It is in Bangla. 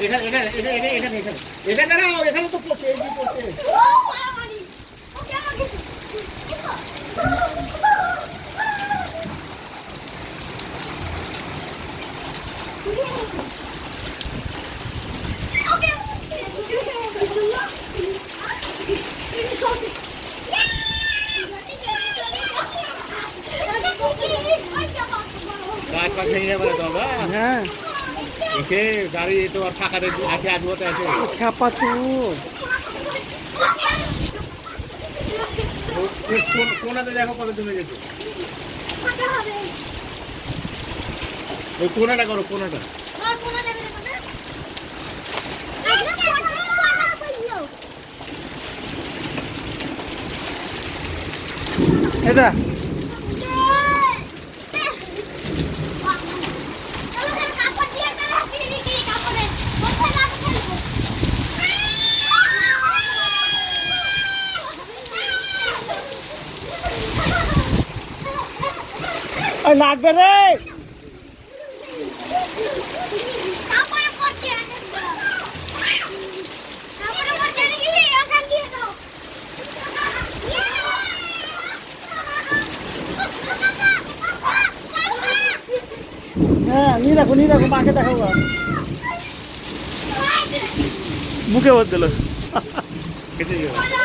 এখানে এখানে এখানে এখানে এখানে এখানে দাঁড়াও, এখানে তো পড়ছে, এই যে পড়ছে। গাছ পাশ ভেঙে যাবে না তো আমরা। হ্যাঁ এসে গাড়ি তো আর ফাঁকাতে আছে, আজুবাতে আছে। খ্যাপা তো কোনাতে দেখো কত জমে গেছে। ওই কোনাটা করো, কোনাটা। এটা লাগবে রে। হ্যাঁ নিয়ে রাখো মাকে দেখো মুখে ভর দিল। কেটে যাবে।